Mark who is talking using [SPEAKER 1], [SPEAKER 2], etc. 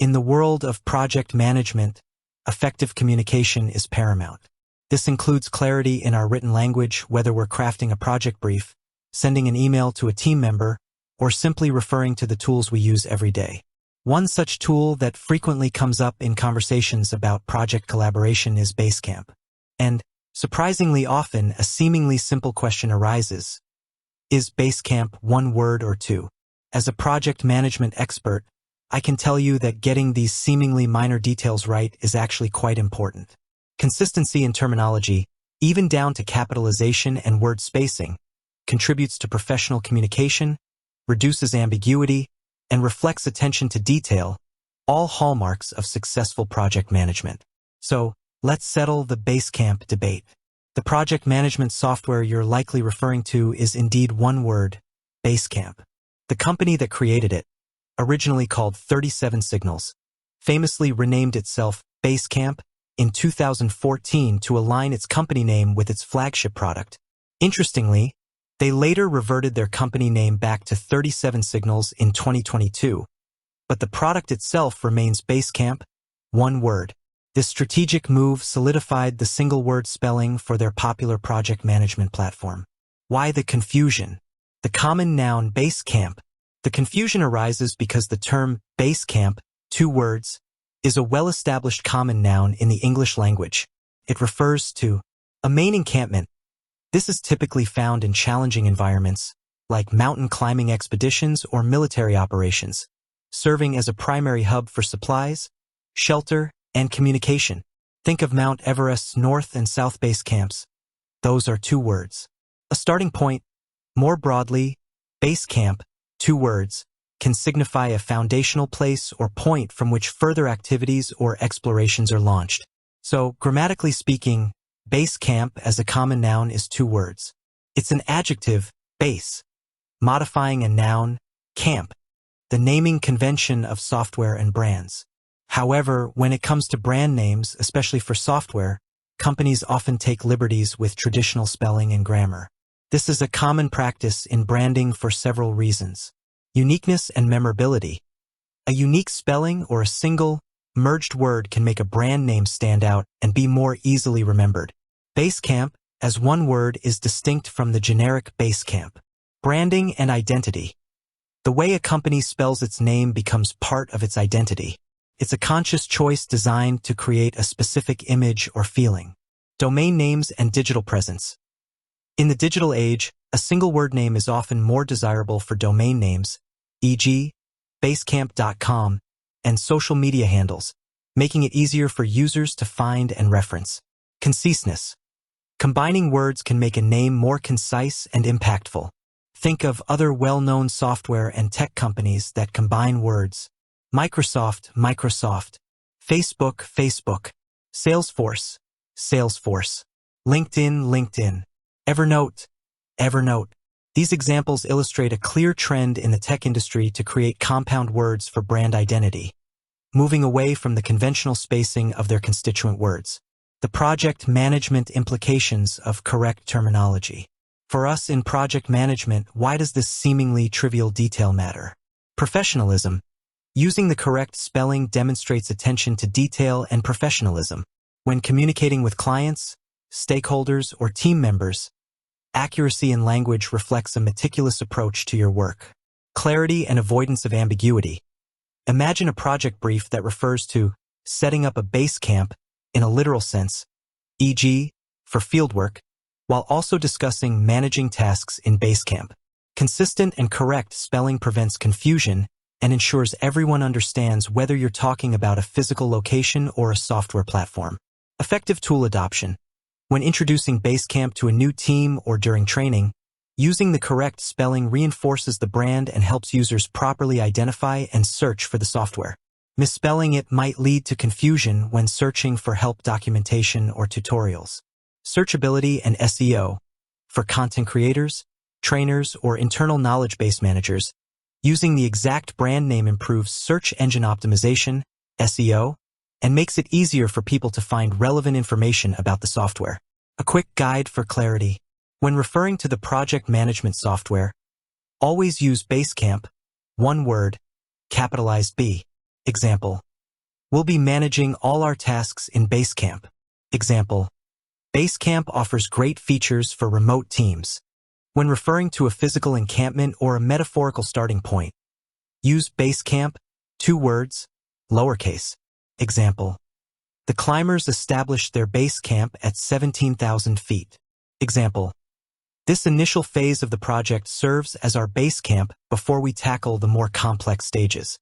[SPEAKER 1] In the world of project management, effective communication is paramount. This includes clarity in our written language, whether we're crafting a project brief, sending an email to a team member, or simply referring to the tools we use every day. One such tool that frequently comes up in conversations about project collaboration is BaseCamp. And, surprisingly often, a seemingly simple question arises. Is BaseCamp one word or two? As a project management expert, I can tell you that getting these seemingly minor details right is actually quite important. Consistency in terminology, even down to capitalization and word spacing, contributes to professional communication, reduces ambiguity, and reflects attention to detail, all hallmarks of successful project management. So, let's settle the BaseCamp debate. The project management software you're likely referring to is indeed one word, BaseCamp. The company that created it, originally called 37 Signals, famously renamed itself BaseCamp in 2014 to align its company name with its flagship product. Interestingly, they later reverted their company name back to 37 Signals in 2022, but the product itself remains BaseCamp, one word. This strategic move solidified the single-word spelling for their popular project management platform. Why the confusion? The common noun BaseCamp. The confusion arises because the term BaseCamp, two words, is a well-established common noun in the English language. It refers to a main encampment. This is typically found in challenging environments, like mountain climbing expeditions or military operations, serving as a primary hub for supplies, shelter, and communication. Think of Mount Everest's North and South Base camps. Those are two words. A starting point. More broadly, base camp, two words, can signify a foundational place or point from which further activities or explorations are launched. So, grammatically speaking, base camp as a common noun is two words. It's an adjective, base, modifying a noun, camp, the naming convention of software and brands. However, when it comes to brand names, especially for software, companies often take liberties with traditional spelling and grammar. This is a common practice in branding for several reasons. Uniqueness and memorability. A unique spelling or a single, merged word can make a brand name stand out and be more easily remembered. BaseCamp, as one word, is distinct from the generic BaseCamp. Branding and identity. The way a company spells its name becomes part of its identity. It's a conscious choice designed to create a specific image or feeling. Domain names and digital presence. In the digital age, a single word name is often more desirable for domain names, e.g., basecamp.com, and social media handles, making it easier for users to find and reference. Conciseness. Combining words can make a name more concise and impactful. Think of other well-known software and tech companies that combine words. Microsoft, Microsoft. Facebook, Facebook. Salesforce, Salesforce. LinkedIn, LinkedIn. Evernote, Evernote. These examples illustrate a clear trend in the tech industry to create compound words for brand identity, moving away from the conventional spacing of their constituent words. The project management implications of correct terminology. For us in project management, why does this seemingly trivial detail matter? Professionalism. Using the correct spelling demonstrates attention to detail and professionalism. When communicating with clients, stakeholders, or team members, accuracy in language reflects a meticulous approach to your work. Clarity and avoidance of ambiguity. Imagine a project brief that refers to setting up a base camp in a literal sense, e.g., for fieldwork, while also discussing managing tasks in BaseCamp. Consistent and correct spelling prevents confusion and ensures everyone understands whether you're talking about a physical location or a software platform. Effective tool adoption. When introducing BaseCamp to a new team or during training, using the correct spelling reinforces the brand and helps users properly identify and search for the software. Misspelling it might lead to confusion when searching for help documentation or tutorials. Searchability and SEO. For content creators, trainers, or internal knowledge base managers, using the exact brand name improves search engine optimization, SEO, and makes it easier for people to find relevant information about the software. A quick guide for clarity. When referring to the project management software, always use BaseCamp, one word, capitalized B. Example, We'll be managing all our tasks in BaseCamp. Example: BaseCamp offers great features for remote teams. When referring to a physical encampment or a metaphorical starting point, use BaseCamp, 2 words, lowercase. Example: the climbers established their base camp at 17,000 feet. Example: this initial phase of the project serves as our base camp before we tackle the more complex stages.